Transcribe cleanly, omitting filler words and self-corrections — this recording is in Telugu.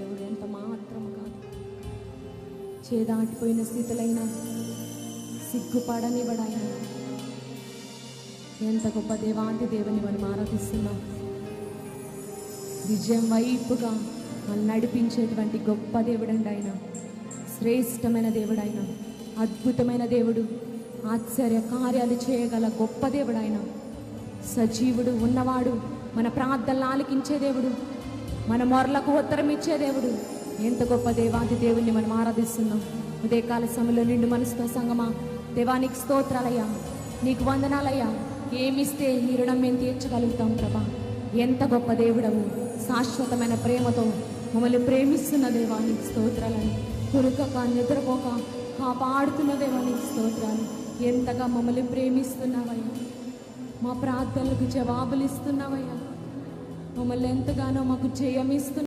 దేవుడు ఎంత మాత్రం కాదు. చేదాటిపోయిన స్థితులైనా సిగ్గుపడనివ్వడాయన. ఎంత గొప్ప దేవాంతి దేవుని మనం ఆరాధిస్తున్నాం. విజయం వైపుగా మనం నడిపించేటువంటి గొప్ప దేవుడండి ఆయన. శ్రేష్టమైన దేవుడైన, అద్భుతమైన దేవుడు, ఆశ్చర్య కార్యాలు చేయగల గొప్ప దేవుడు ఆయన. సజీవుడు, ఉన్నవాడు, మన ప్రార్థనలు ఆలకించే దేవుడు, మన మొరలకు ఉత్తరం ఇచ్చే దేవుడు. ఎంత గొప్ప దేవాది దేవుణ్ణి మనం ఆరాధిస్తున్నాం. ఉదయకాల సమయంలో నిండు మనసుతో సంగమా, దేవానికి స్తోత్రాలయ్యా, నీకు వందనాలయ్యా. ఏమిస్తే నీ రుణం మేము తీర్చగలుగుతాం ప్రభా. ఎంత గొప్ప దేవుడవు, శాశ్వతమైన ప్రేమతో మమ్మల్ని ప్రేమిస్తున్న దేవానికి స్తోత్రాలని, కురుకక నిద్రపోక కాపాడుతున్న దేవానికి స్తోత్రాలు. ఎంతగా మమ్మల్ని ప్రేమిస్తున్నావయ్యా, మా ప్రార్థనలకు జవాబులు ఇస్తున్నావయ్యా, మమ్మల్ని ఎంతగానో మాకు జయమిస్తున్నావు.